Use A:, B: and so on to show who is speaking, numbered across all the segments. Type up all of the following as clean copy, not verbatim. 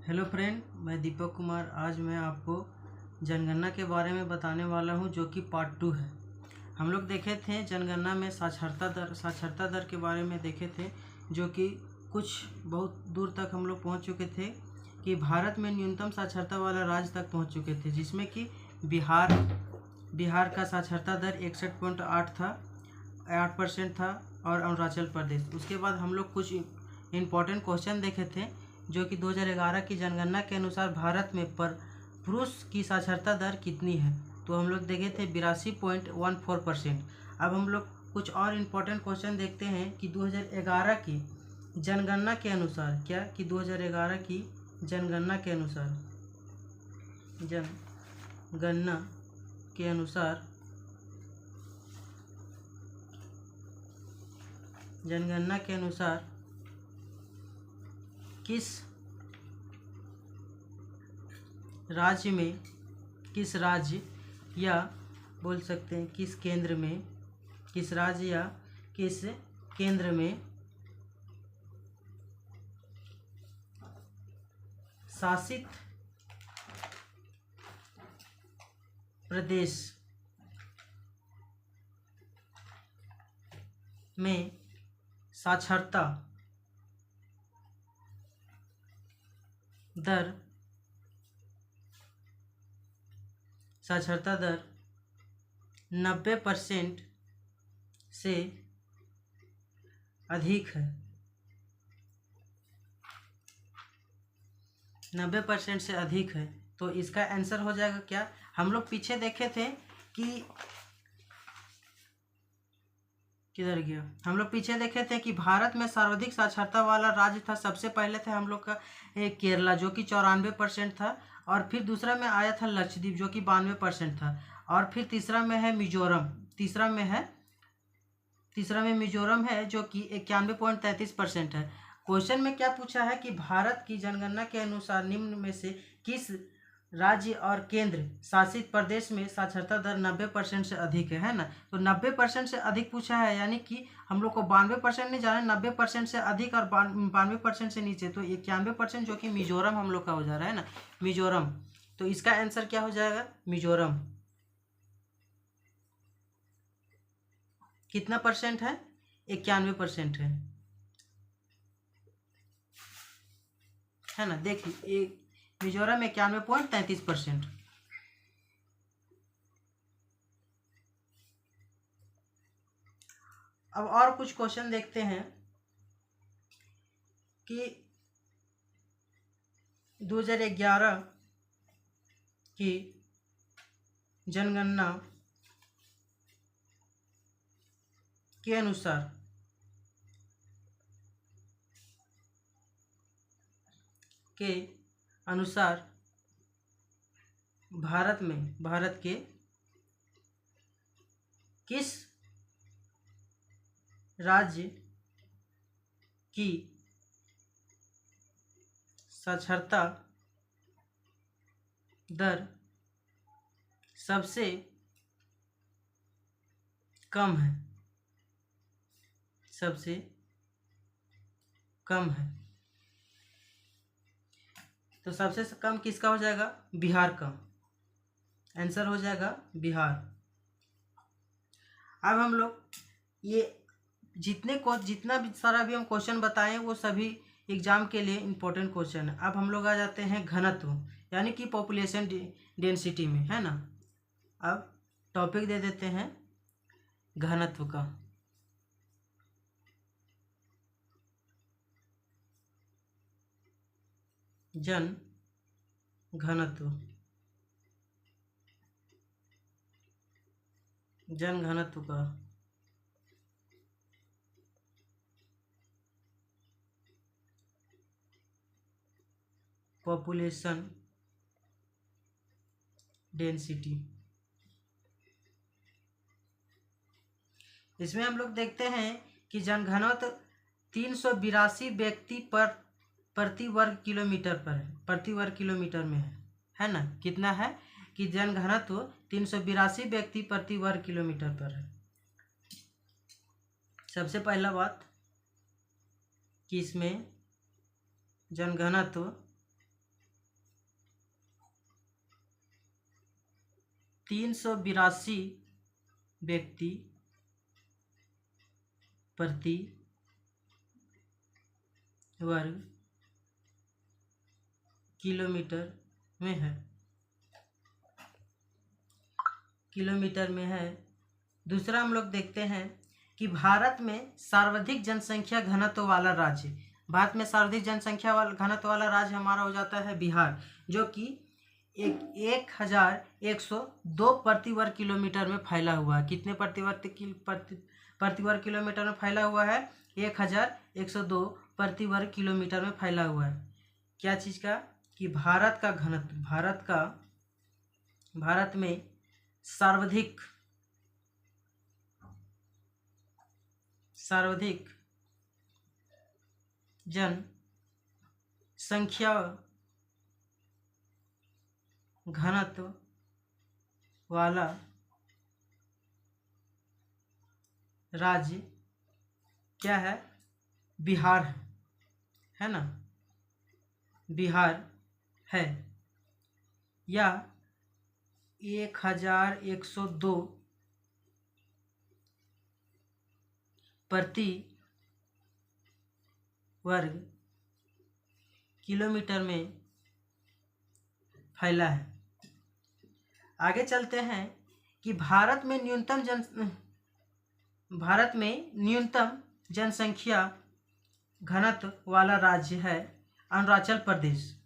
A: Hello friend, मैं दीपक कुमार। आज मैं आपको जनगणना के बारे में बताने वाला हूं, जो कि पार्ट 2 है। हम लोग देखे थे जनगणना में साक्षरता दर के बारे में देखे थे, जो कि कुछ बहुत दूर तक हम लोग पहुंच चुके थे कि भारत में न्यूनतम साक्षरता वाला राज्य तक पहुंच चुके थे, जिसमें कि बिहार का साक्षरता दर 61.8% था और अरुणाचल प्रदेश। उसके बाद हम लोग कुछ इम्पोर्टेंट क्वेश्चन देखे थे, जो कि 2011 की जनगणना के अनुसार भारत में पर पुरुष की साक्षरता दर कितनी है। तो हम लोग देखे थे 82.14%। अब हम लोग कुछ और इम्पोर्टेंट क्वेश्चन देखते हैं कि 2011 की जनगणना के अनुसार कि 2011 की जनगणना के अनुसार जनगणना के अनुसार किस राज्य या बोल सकते हैं किस केंद्र में शासित प्रदेश में साक्षरता दर 90% से अधिक है। 90% से अधिक है, तो इसका आंसर हो जाएगा क्या। हम लोग पीछे देखे थे कि किधर गया। हम लोग पीछे देखे थे कि भारत में सर्वाधिक साक्षरता वाला राज्य था। सबसे पहले थे हम लोग का केरला, जो कि 94% था, और फिर दूसरा में आया था लक्षद्वीप, जो कि 92% था, और फिर तीसरा में है मिजोरम। तीसरा में मिजोरम है, जो कि 91.33% है। क्वेश्चन में क्या पूछा है कि भारत की जनगणना के अनुसार निम्न में से किस राज्य और केंद्र शासित प्रदेश में साक्षरता दर 90% से अधिक है ना। तो 90% से अधिक पूछा है, यानी कि हम लोग को 92% नहीं जाना, 90% से अधिक और 92% से नीचे, तो 91%, जो कि मिजोरम हम लोग का हो जा रहा है ना, मिजोरम। तो इसका आंसर क्या हो जाएगा, मिजोरम। कितना परसेंट है, 91% है ना। देखिए, मिजोरम 91.33%। अब और कुछ क्वेश्चन देखते हैं कि 2011 की जनगणना के अनुसार भारत के किस राज्य की साक्षरता दर सबसे कम है। तो सबसे कम किसका हो जाएगा, बिहार का। आंसर हो जाएगा बिहार। अब हम लोग ये जितना भी सारा भी हम क्वेश्चन बताएं, वो सभी एग्जाम के लिए इम्पोर्टेंट क्वेश्चन है। अब हम लोग आ जाते हैं घनत्व, यानी कि पॉपुलेशन डेंसिटी में, है ना। अब टॉपिक दे देते हैं घनत्व का। जन घनत्व का पॉपुलेशन डेंसिटी। इसमें हम लोग देखते हैं कि जनघनत्व 382 व्यक्ति प्रति वर्ग किलोमीटर में है ना। कितना है कि जनघनत्व 382 व्यक्ति प्रति वर्ग किलोमीटर पर है। सबसे पहला बात कि इसमें जनघनत्व 382 व्यक्ति प्रति वर्ग किलोमीटर में है, किलोमीटर में है। दूसरा हम लोग देखते हैं कि भारत में सर्वाधिक जनसंख्या घनत्व वाला राज्य, भारत में सर्वाधिक जनसंख्या वाला घनत्व वाला राज्य हमारा हो जाता है बिहार, जो कि 1102 प्रति वर्ग किलोमीटर में फैला हुआ है। कितने प्रति वर्ग किलोमीटर में फैला हुआ है? 1102 प्रति वर्ग किलोमीटर में फैला हुआ है। क्या चीज़ का? कि भारत का घनत्व, भारत में सर्वाधिक जनसंख्या घनत्व वाला राज्य क्या है? बिहार है ना, बिहार है। या 1102 प्रति वर्ग किलोमीटर में फैला है। आगे चलते हैं कि भारत में न्यूनतम जनसंख्या घनत्व वाला राज्य है अरुणाचल प्रदेश।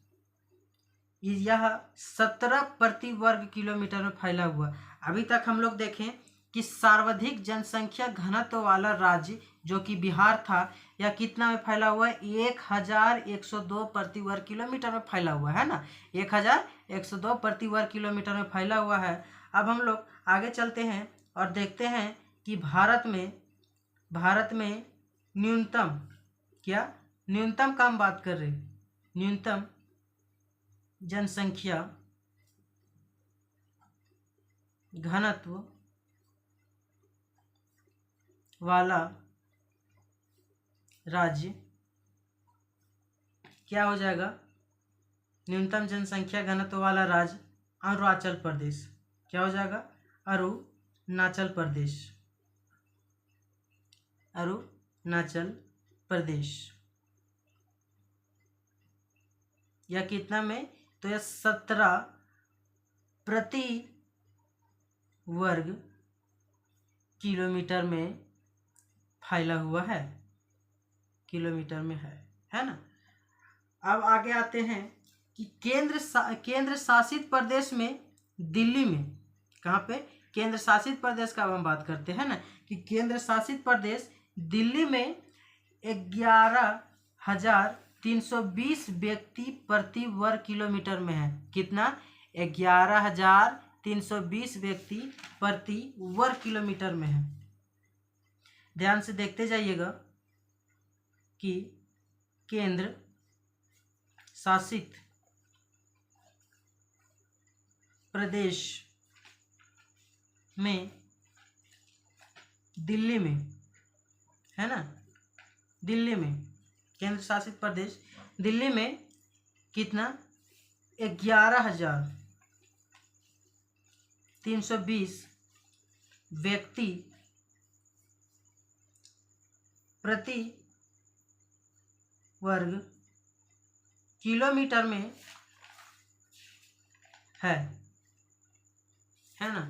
A: यह 17 प्रति वर्ग किलोमीटर में फैला हुआ। अभी तक हम लोग देखें कि सर्वाधिक जनसंख्या घनत्व वाला राज्य जो कि बिहार था, यह कितना में फैला हुआ है? 1102 प्रति वर्ग किलोमीटर में फैला हुआ है ना, 1102 प्रति वर्ग किलोमीटर में फैला हुआ है। अब हम लोग आगे चलते हैं और देखते हैं कि भारत में न्यूनतम का हम बात कर रहे हैं, न्यूनतम जनसंख्या घनत्व वाला राज्य क्या हो जाएगा? न्यूनतम जनसंख्या घनत्व वाला राज्य अरुणाचल प्रदेश। क्या हो जाएगा? अरुणाचल प्रदेश। यह कितना में? तो यह 17 प्रति वर्ग किलोमीटर में फैला हुआ है, किलोमीटर में है ना। अब आगे आते हैं कि केंद्र शासित प्रदेश में दिल्ली में, कहाँ पे? केंद्र शासित प्रदेश का हम बात करते हैं ना, कि केंद्र शासित प्रदेश दिल्ली में 11,320 व्यक्ति प्रति वर्ग किलोमीटर में है। कितना? 11,320 व्यक्ति प्रति वर्ग किलोमीटर में है। ध्यान से देखते जाइएगा कि केंद्र शासित प्रदेश में दिल्ली में है ना, दिल्ली में केंद्र शासित प्रदेश दिल्ली में कितना? 11,320 व्यक्ति प्रति वर्ग किलोमीटर में है ना।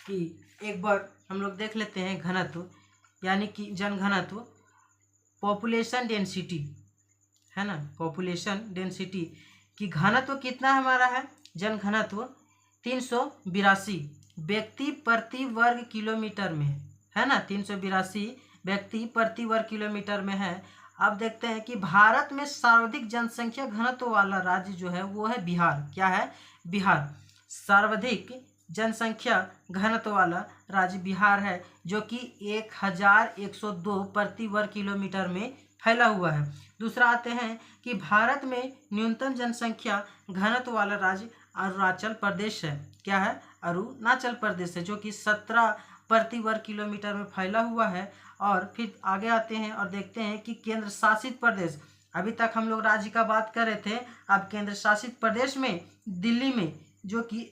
A: कि एक बार हम लोग देख लेते हैं घनत्व, यानी कि जनघनत्व, पॉपुलेशन डेंसिटी है ना, पॉपुलेशन डेंसिटी की घनत्व कितना हमारा है? जनघनत्व 382 व्यक्ति प्रति वर्ग किलोमीटर में है ना, 382 व्यक्ति प्रति वर्ग किलोमीटर में है। अब देखते हैं कि भारत में सर्वाधिक जनसंख्या घनत्व वाला राज्य जो है वो है बिहार। क्या है? बिहार। सर्वाधिक जनसंख्या घनत्व वाला राज्य बिहार है, जो कि 1102 प्रति वर्ग किलोमीटर में फैला हुआ है। दूसरा आते हैं कि भारत में न्यूनतम जनसंख्या घनत्व वाला राज्य अरुणाचल प्रदेश है। क्या है? अरुणाचल प्रदेश है, जो कि 17 प्रति वर्ग किलोमीटर में फैला हुआ है। और फिर आगे आते हैं और देखते हैं कि केंद्र शासित प्रदेश, अभी तक हम लोग राज्य का बात कर रहे थे, अब केंद्र शासित प्रदेश में दिल्ली में, जो कि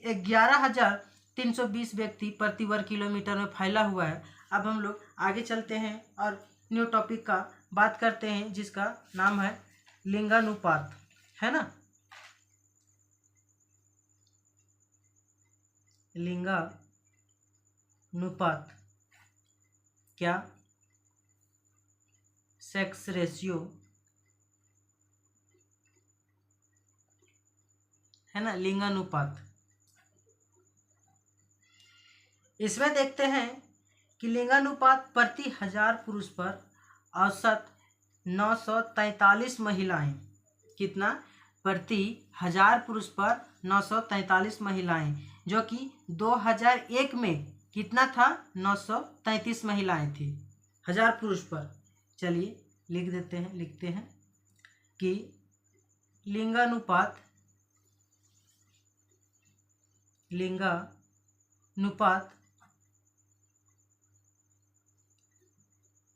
A: 320 व्यक्ति प्रति वर्ग किलोमीटर में फैला हुआ है। अब हम लोग आगे चलते हैं और न्यू टॉपिक का बात करते हैं जिसका नाम है लिंगानुपात, है ना। लिंगानुपात क्या? सेक्स रेशियो, है ना, लिंगानुपात। इसमें देखते हैं कि लिंगानुपात प्रति 1000 पुरुष पर औसत 943 महिलाएं, कितना? प्रति 1000 पुरुष पर 943 महिलाएं, जो कि 2001 में कितना था? 933 महिलाएं थी 1000 पुरुष पर। चलिए लिखते हैं कि लिंगानुपात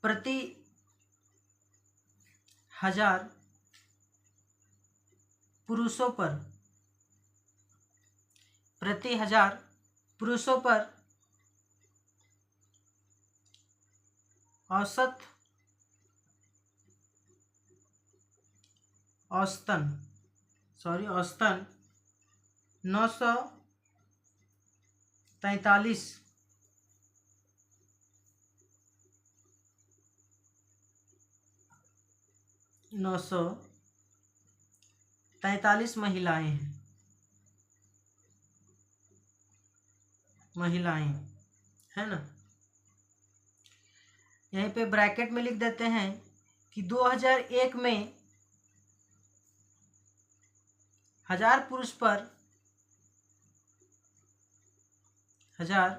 A: प्रति 1000 पुरुषों पर औसतन 943 महिलाएं, है ना। यहीं पे ब्रैकेट में लिख देते हैं कि 2001 में 1000 पुरुष पर 1000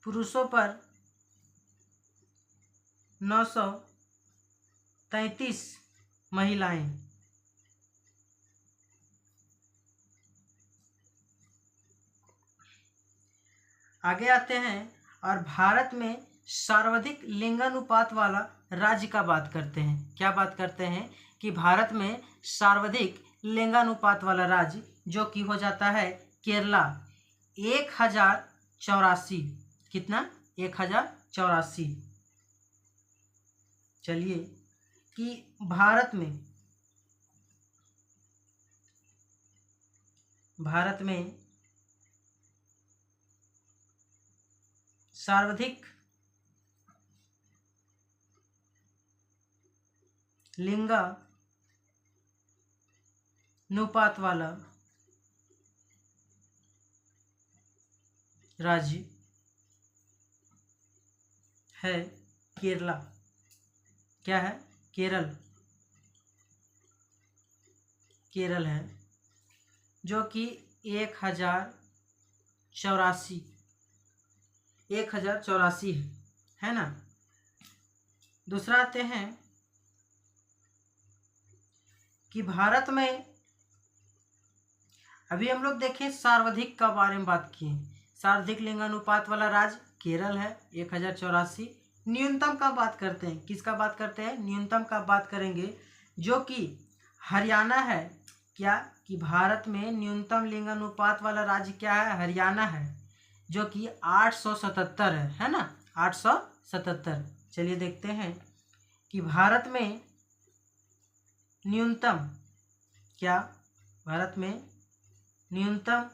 A: पुरुषों पर 933 महिलाएं। आगे आते हैं और भारत में सर्वाधिक लिंगानुपात वाला राज्य का बात करते हैं। क्या बात करते हैं? कि भारत में सर्वाधिक लिंगानुपात वाला राज्य जो कि हो जाता है केरला, 1084। कितना? 1084। चलिए कि भारत में सर्वाधिक लिंगानुपात वाला राज्य है केरला। क्या है? केरल है, जो कि 1084 है ना। दूसरा आते हैं कि भारत में अभी हम लोग देखें सर्वाधिक का बारे में बात किए। सर्वाधिक लिंगानुपात वाला राज्य केरल है, 1084। न्यूनतम का बात करते हैं। किसका बात करते हैं? न्यूनतम का बात करेंगे, जो कि हरियाणा है। क्या? कि भारत में न्यूनतम लिंगानुपात वाला राज्य क्या है? हरियाणा है, जो कि 877 है ना, 877। चलिए देखते हैं कि भारत में न्यूनतम क्या? भारत में न्यूनतम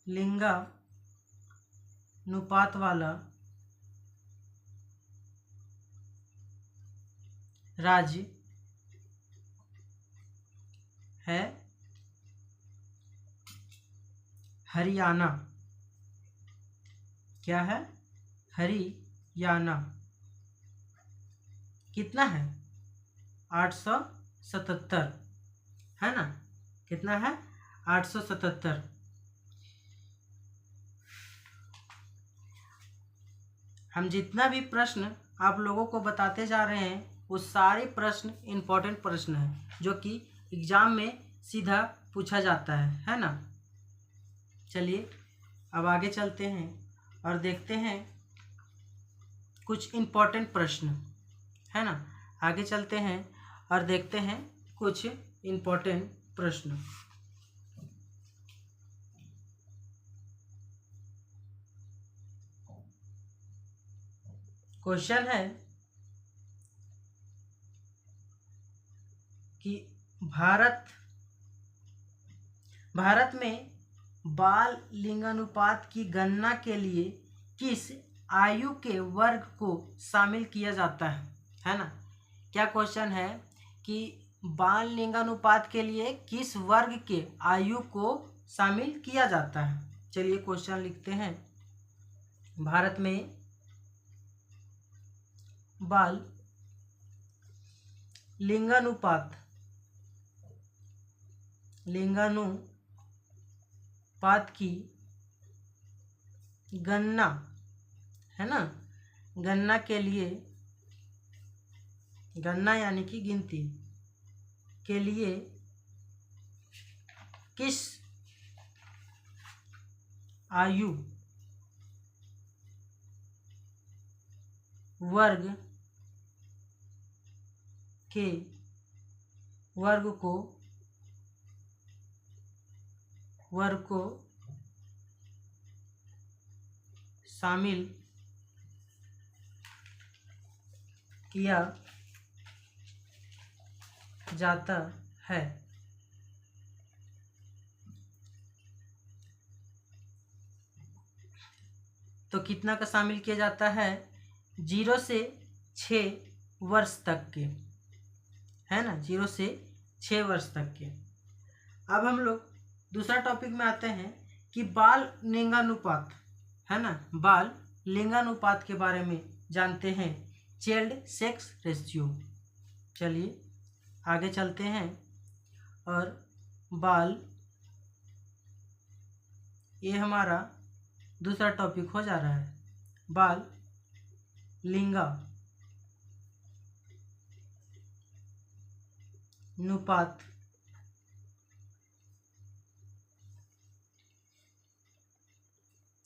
A: लिंगानुपात वाला राज्य है हरियाणा। क्या है? हरियाणा। कितना है? 877, है ना। कितना है? 877। हम जितना भी प्रश्न आप लोगों को बताते जा रहे हैं वो सारे प्रश्न इम्पोर्टेंट प्रश्न हैं, जो कि एग्जाम में सीधा पूछा जाता है ना। चलिए अब आगे चलते हैं और देखते हैं कुछ इम्पोर्टेंट प्रश्न, है ना। आगे चलते हैं और देखते हैं कुछ इम्पोर्टेंट प्रश्न। क्वेश्चन है कि भारत में बाल लिंगानुपात की गणना के लिए किस आयु के वर्ग को शामिल किया जाता है ना। क्या क्वेश्चन है कि बाल लिंगानुपात के लिए किस वर्ग के आयु को शामिल किया जाता है। चलिए क्वेश्चन लिखते हैं। भारत में बाल लिंगानुपात की गणना है ना, गणना के लिए, गणना यानी कि गिनती के लिए किस आयु वर्ग को शामिल किया जाता है। तो कितना का शामिल किया जाता है? 0 से 6 वर्ष तक के, है ना, 0 से 6 वर्ष तक के। अब हम लोग दूसरा टॉपिक में आते हैं कि बाल लिंगानुपात, है ना, बाल लिंगानुपात के बारे में जानते हैं, चाइल्ड सेक्स रेशियो। चलिए आगे चलते हैं और बाल, ये हमारा दूसरा टॉपिक हो जा रहा है, बाल लिंगानुपात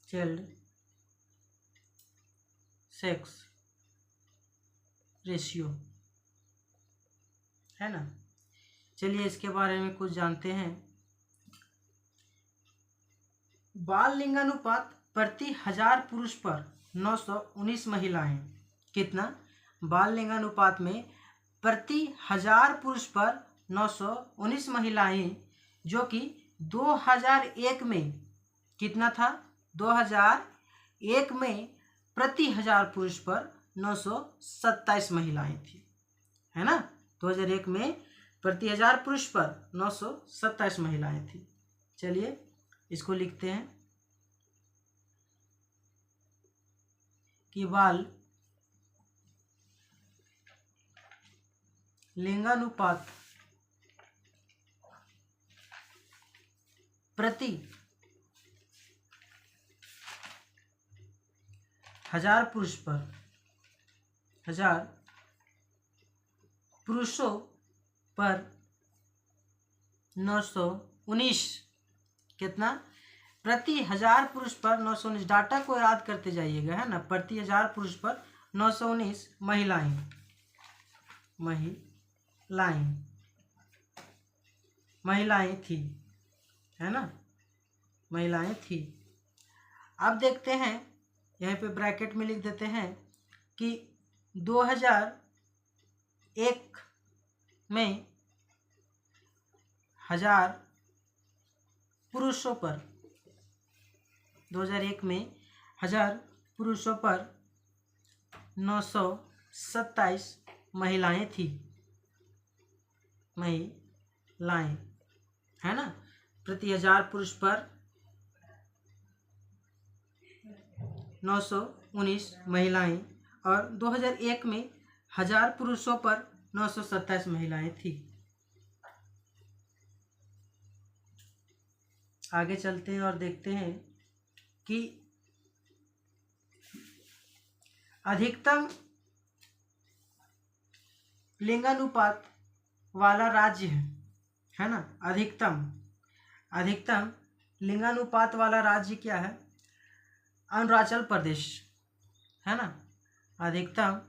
A: चाइल्ड सेक्स रेशियो, है ना। चलिए इसके बारे में कुछ जानते हैं। बाल लिंगानुपात प्रति 1000 पुरुष पर 919 महिलाएं। कितना? बाल लिंगानुपात में प्रति 1000 पुरुष पर 919 महिलाएं, जो कि 2001 में कितना था? 2001 में प्रति 1000 पुरुष पर 927 महिलाएं थी, है ना। 2001 में प्रति 1000 पुरुष पर 927 महिलाएं थी। चलिए इसको लिखते हैं कि बाल लिंगानुपात प्रति 1000 पुरुष पर 1000 पुरुषों पर 919, कितना? प्रति 1000 पुरुष पर 919। डाटा को याद करते जाइएगा, है ना। प्रति 1000 पुरुष पर 919 महिलाएं थी, है ना, महिलाएं थी। अब देखते हैं, यहाँ पे ब्रैकेट में लिख देते हैं कि 2001 में 1000 पुरुषों पर 2001 में 1000 पुरुषों पर 927 महिलाएं थी, महिलाएं, है ना। प्रति 1000 पुरुष पर 919 महिलाएं और 2001 में 1000 पुरुषों पर 927 महिलाएं थी। आगे चलते हैं और देखते हैं कि अधिकतम लिंगानुपात वाला राज्य है ना। अधिकतम लिंगानुपात वाला राज्य क्या है? अरुणाचल प्रदेश, है ना। अधिकतम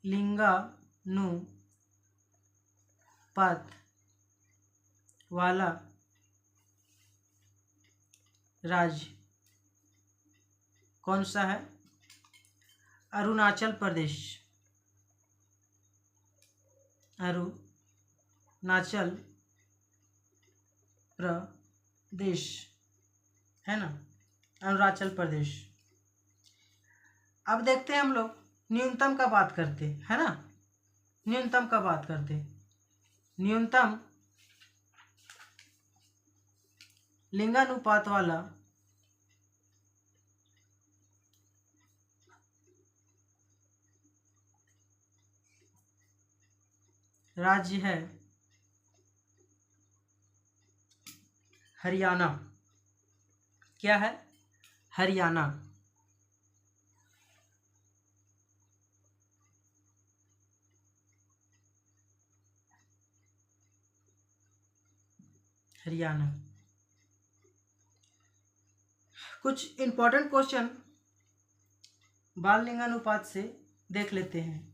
A: लिंगानुपात वाला राज्य कौन सा है? अरुणाचल प्रदेश। अरुणाचल प्रदेश है ना, अरुणाचल प्रदेश। अब देखते हैं हम लोग न्यूनतम का बात करते है ना, न्यूनतम का बात करते। न्यूनतम लिंगानुपात वाला राज्य है हरियाणा। क्या है? हरियाणा। हरियाणा। कुछ इंपॉर्टेंट क्वेश्चन बाल लिंगानुपात से देख लेते हैं।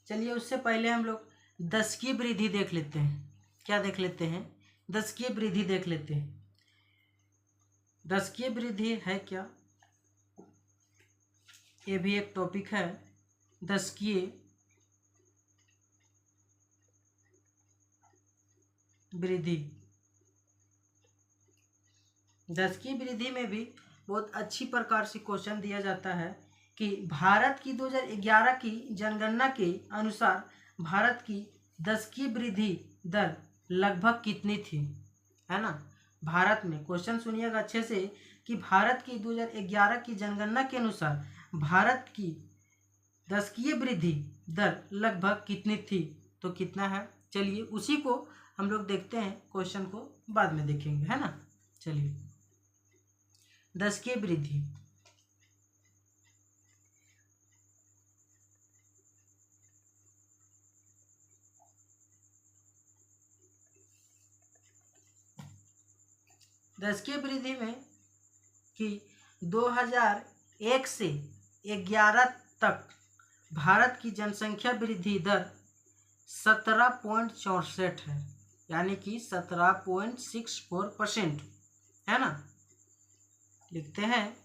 A: चलिए उससे पहले हम लोग दशकीय वृद्धि देख लेते हैं। क्या देख लेते हैं? दशकीय वृद्धि देख लेते हैं। दशकीय वृद्धि है क्या? ये भी एक टॉपिक है, दशकीय वृद्धि। दशकीय वृद्धि में भी बहुत अच्छी प्रकार से क्वेश्चन दिया जाता है कि भारत की 2011 की जनगणना के अनुसार भारत की दशकीय वृद्धि दर लगभग कितनी थी, है ना। भारत में, क्वेश्चन सुनिएगा अच्छे से, कि भारत की 2011 की जनगणना के अनुसार भारत की दशकीय वृद्धि दर लगभग कितनी थी, तो कितना है। चलिए उसी को हम लोग देखते हैं, क्वेश्चन को बाद में देखेंगे, है ना। चलिए दशकीय वृद्धि। दशकीय वृद्धि में कि 2001 से 11 तक भारत की जनसंख्या वृद्धि दर 17.64 है, यानी कि 17.64% है ना। लिखते हैं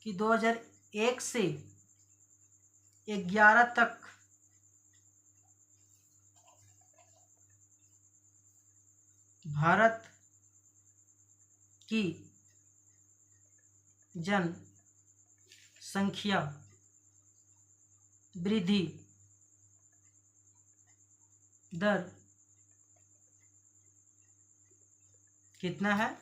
A: कि 2001 से 11 तक भारत की जनसंख्या वृद्धि दर कितना है?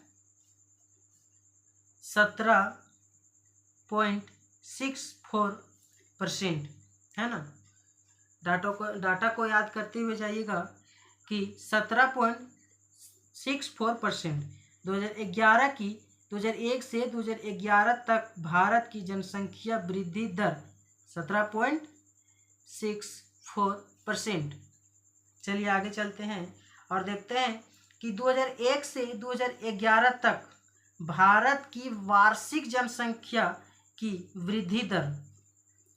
A: 17.64% है ना। डाटा को याद करते हुए जाइएगा कि 17.64% 2011 की 2001 से 2011 तक भारत की जनसंख्या वृद्धि दर 17.64%। चलिए आगे चलते हैं और देखते हैं कि 2001 से 2011 तक भारत की वार्षिक जनसंख्या की वृद्धि दर,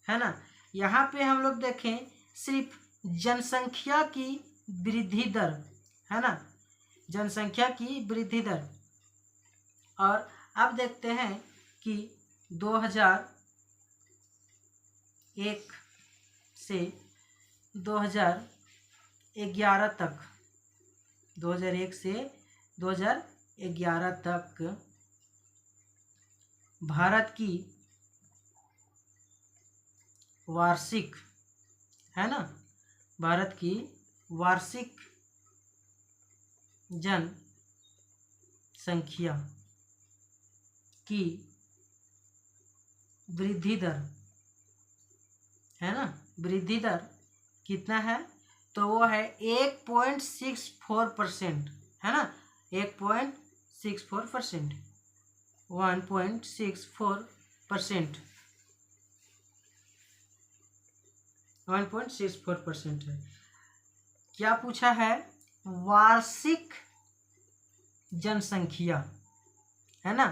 A: है ना। यहाँ पे हम लोग देखें सिर्फ जनसंख्या की वृद्धि दर, है ना, जनसंख्या की वृद्धि दर। और अब देखते हैं कि 2001 से 2011 तक, 2001 से 2011 तक भारत की वार्षिक, है ना, भारत की वार्षिक जनसंख्या की वृद्धि दर, है ना, वृद्धि दर कितना है, तो वो है 1.64%, है ना, 1.64%, 1.64%, 1.64% है। क्या पूछा है? वार्षिक जनसंख्या, है ना,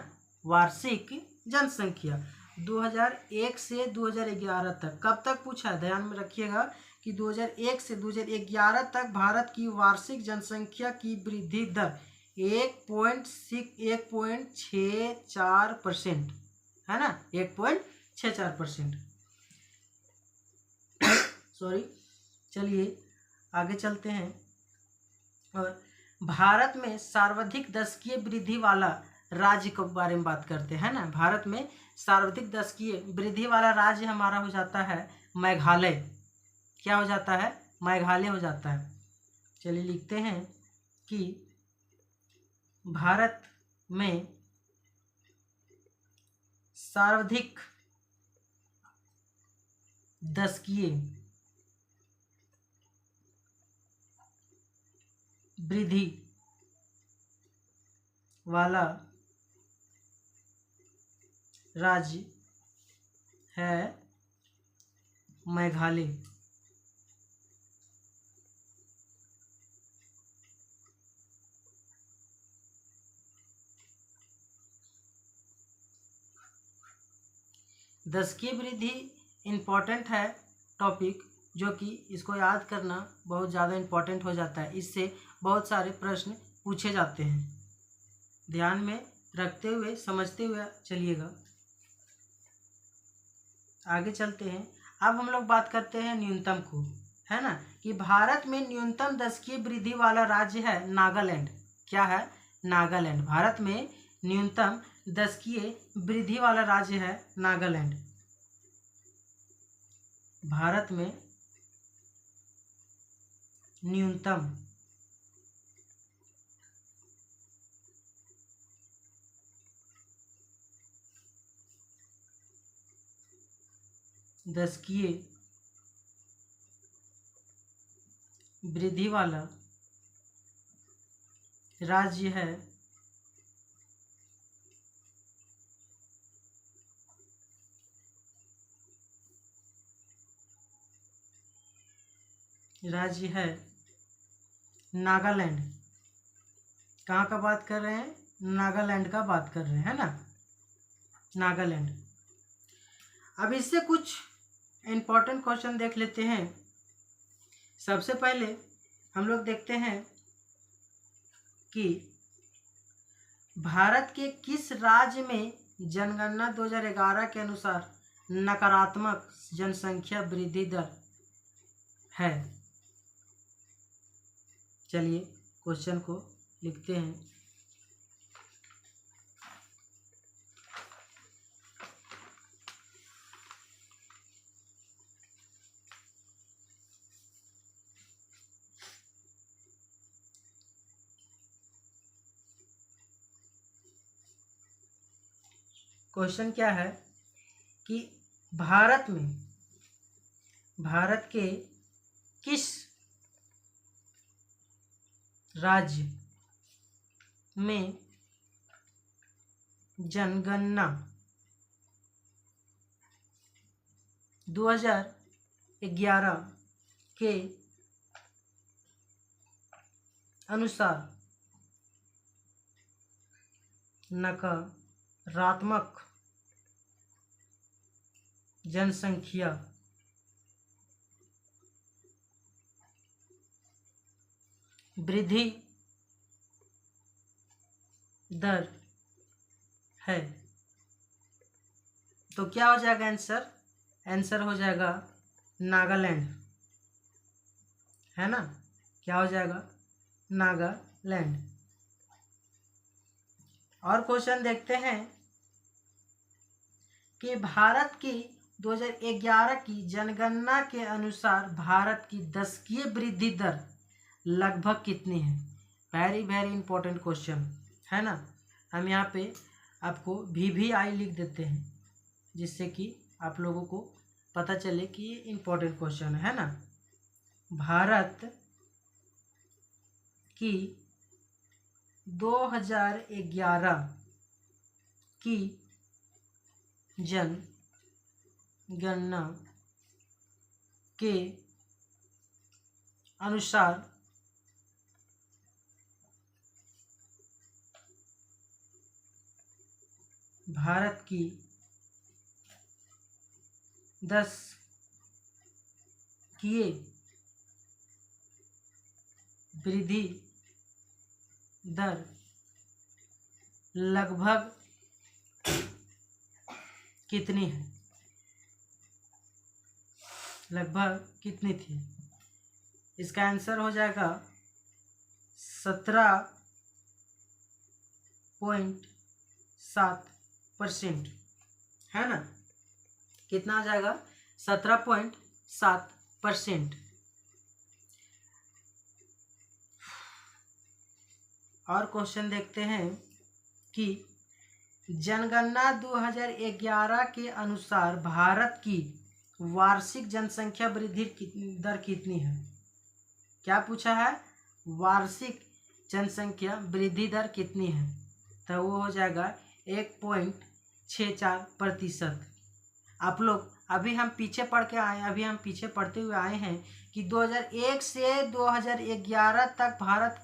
A: वार्षिक जनसंख्या 2001 से 2011 तक। कब तक पूछा है? ध्यान में रखिएगा कि 2001 से 2011 तक भारत की वार्षिक जनसंख्या की वृद्धि दर 1.64% है ना, 1.64%। सॉरी, चलिए आगे चलते हैं। और भारत में सर्वाधिक दशकीय वृद्धि वाला राज्य के बारे में बात करते हैं ना। भारत में सर्वाधिक दशकीय वृद्धि वाला राज्य हमारा हो जाता है मेघालय। क्या हो जाता है? मेघालय हो जाता है। चलिए लिखते हैं कि भारत में सर्वाधिक दशकीय वृद्धि वाला राज्य है मेघालय। दशकीय वृद्धि इम्पॉर्टेंट है टॉपिक, जो कि इसको याद करना बहुत ज़्यादा इम्पॉर्टेंट हो जाता है। इससे बहुत सारे प्रश्न पूछे जाते हैं। ध्यान में रखते हुए समझते हुए चलिएगा। आगे चलते हैं। अब हम लोग बात करते हैं न्यूनतम को, है ना, कि भारत में न्यूनतम दशकीय वृद्धि वाला राज्य है नागालैंड। क्या है? नागालैंड। भारत में न्यूनतम दशकीय वृद्धि वाला राज्य है नागालैंड। भारत में न्यूनतम दशकीय वृद्धि वाला राज्य है नागालैंड। कहाँ का बात कर रहे हैं? नागालैंड का बात कर रहे हैं, है ना, नागालैंड। अब इससे कुछ इम्पोर्टेंट क्वेश्चन देख लेते हैं। सबसे पहले हम लोग देखते हैं कि भारत के किस राज्य में जनगणना 2011 के अनुसार नकारात्मक जनसंख्या वृद्धि दर है। चलिए क्वेश्चन को लिखते हैं। क्वेश्चन क्या है कि भारत के किस राज्य में जनगणना 2011 के अनुसार नकारात्मक जनसंख्या वृद्धि दर है। तो क्या हो जाएगा आंसर? आंसर हो जाएगा नागालैंड, है ना। क्या हो जाएगा? नागालैंड। और क्वेश्चन देखते हैं कि भारत की 2011 की जनगणना के अनुसार भारत की दशकीय वृद्धि दर लगभग कितनी है। वेरी वेरी इंपॉर्टेंट क्वेश्चन, है ना। हम यहाँ पे आपको VVI लिख देते हैं, जिससे कि आप लोगों को पता चले कि ये इंपॉर्टेंट क्वेश्चन है ना। भारत की 2011 की जनगणना के अनुसार भारत की किए वृद्धि दर लगभग कितनी है? लगभग कितनी थी? इसका आंसर हो जाएगा 17.7%, है ना। कितना आ जाएगा? 17.7%। और क्वेश्चन देखते हैं कि जनगणना 2011 के अनुसार भारत की वार्षिक जनसंख्या वृद्धि दर कितनी है? क्या पूछा है? वार्षिक जनसंख्या वृद्धि दर कितनी है? तो वो हो जाएगा 1.64%। आप लोग अभी हम पीछे पढ़ते हुए आए हैं कि 2001 से 2011 तक भारत